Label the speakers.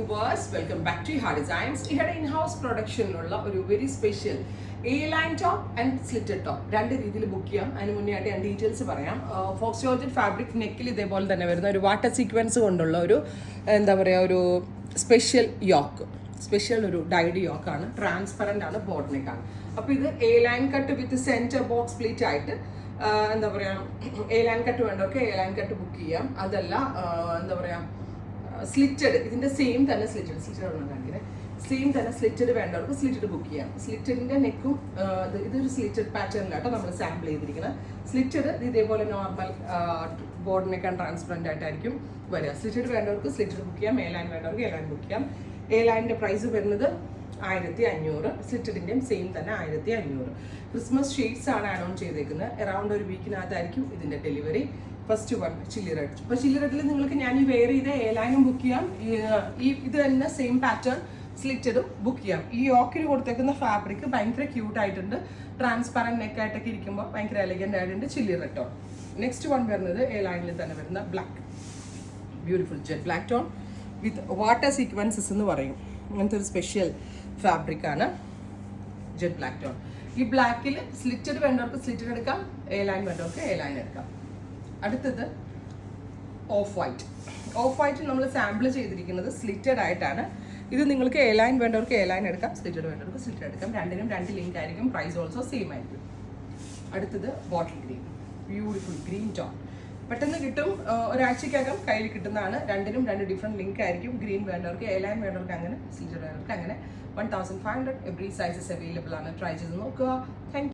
Speaker 1: viewers, welcome back to Iha Designs. Ihade in-house production ഉള്ള ഒരു very special A-line top and slitted top രണ്ട് രീതിയിൽ book ചെയ്യാം. അതിന് മുന്നേ ആയിട്ട് ഞാൻ ഡീറ്റെയിൽസ് പറയാം. ഫോക്സ് ജോർജറ്റ് ഫാബ്രിക് നെക്കിൽ ഇതേപോലെ തന്നെ വരുന്ന ഒരു വാട്ടർ സീക്വൻസ് കൊണ്ടുള്ള ഒരു എന്താ പറയുക ഒരു സ്പെഷ്യൽ യോക്ക്, സ്പെഷ്യൽ ഒരു ഡൈഡ് യോക്കാണ്. ട്രാൻസ്പെറൻ്റ് ആണ്, ബോട്ട് നെക്കാണ്. അപ്പോൾ ഇത് A-line കട്ട് വിത്ത് സെൻറ്റർ ബോക്സ് പ്ലീറ്റ് ആയിട്ട് എന്താ പറയുക A-line കട്ട് വേണ്ടവർക്ക് A-line കട്ട് ബുക്ക് ചെയ്യാം. അതല്ല എന്താ പറയുക സ്ലിറ്റഡ്, ഇതിൻ്റെ സെയിം തന്നെ സ്ലിറ്റഡ് ഉണ്ടെങ്കിൽ സെയിം തന്നെ സ്ലിറ്റഡ് വേണ്ടവർക്ക് സ്ലിറ്റഡ് ബുക്ക് ചെയ്യാം. സ്ലിറ്റഡിൻ്റെ നെക്കും ഇതൊരു സ്ലിറ്റഡ് പാറ്റേണിലാട്ടോ നമ്മൾ സാമ്പിൾ ചെയ്തിരിക്കുന്നത്. സ്ലിറ്റഡ് ഇതേപോലെ normal board neck and transparent ആയിട്ടായിരിക്കും വരിക. സ്ലിറ്റഡ് വേണ്ടവർക്ക് സ്ലിറ്റഡ് ബുക്ക് ചെയ്യാം, A-line വേണ്ടവർക്ക് A-line ബുക്ക് ചെയ്യാം. A-lineൻ്റെ പ്രൈസ് വരുന്നത് 1500, സ്ലിറ്റഡിൻ്റെയും സെയിം തന്നെ 1500. ക്രിസ്മസ് ഷെയ്ഡ്സ് ആണ് ആഡ് ഓൺ ചെയ്തേക്കുന്നത്. അറൗണ്ട് ഒരു വീക്കിനകത്തായിരിക്കും ഇതിൻ്റെ delivery. First one chilli red. ഇപ്പോൾ ചില്ലി റെഡിൽ നിങ്ങൾക്ക് ഞാൻ ഈ വെയർ ചെയ്ത A-lineഉം ബുക്ക് ചെയ്യാം, ഇത് തന്നെ സെയിം പാറ്റേൺ സ്ലിറ്റഡും ബുക്ക് ചെയ്യാം. ഈ യോക്കിന് കൊടുത്തേക്കുന്ന ഫാബ്രിക് ഭയങ്കര ക്യൂട്ടായിട്ടുണ്ട്. ട്രാൻസ്പെറൻറ്റ് നെക്കായിട്ടൊക്കെ ഇരിക്കുമ്പോൾ ഭയങ്കര എലഗൻ്റ് ആയിട്ടുണ്ട്. Chilli red tone. Next one വരുന്നത് A-lineൽ തന്നെ വരുന്ന black, beautiful jet black tone with water sequences എന്ന് പറയും. അങ്ങനത്തെ ഒരു സ്പെഷ്യൽ ഫാബ്രിക്കാണ് ജെറ്റ് ബ്ലാക്ക് ടോൺ. ഈ ബ്ലാക്കിൽ സ്ലിറ്റഡ് വേണ്ടവർക്ക് സ്ലിറ്റഡ് എടുക്കാം, A-line വേണ്ടവർക്ക് A-line എടുക്കാം. അടുത്തത് ഓഫ് വൈറ്റ്. ഓഫ് വൈറ്റ് നമ്മൾ സാമ്പിൾ ചെയ്തിരിക്കുന്നത് സ്ലിറ്റഡ് ആയിട്ടാണ്. ഇത് നിങ്ങൾക്ക് A-line വേണ്ടവർക്ക് A-line എടുക്കാം, സ്ലിറ്റഡ് വേണ്ടവർക്ക് സ്ലിറ്റഡ് എടുക്കാം. രണ്ടിനും രണ്ട് ലിങ്ക് ആയിരിക്കും. പ്രൈസ് ഓൾസോ സെയിം ആയിരിക്കും. അടുത്തത് bottle green, beautiful green tone. പെട്ടെന്ന് കിട്ടും, ഒരാഴ്ചക്കകം കയ്യിൽ കിട്ടുന്നതാണ്. രണ്ടിനും രണ്ട് ഡിഫറെൻറ്റ് ലിങ്ക് ആയിരിക്കും. ഗ്രീൻ വേണ്ടവർക്ക് A-line വേണ്ടവർക്ക് അങ്ങനെ, സ്ലിറ്റഡ് വേണ്ടവർക്ക് അങ്ങനെ. 1500 എവറി സൈസസ് അവൈലബിൾ ആണ്. ട്രൈ ചെയ്ത് നോക്കുക. താങ്ക്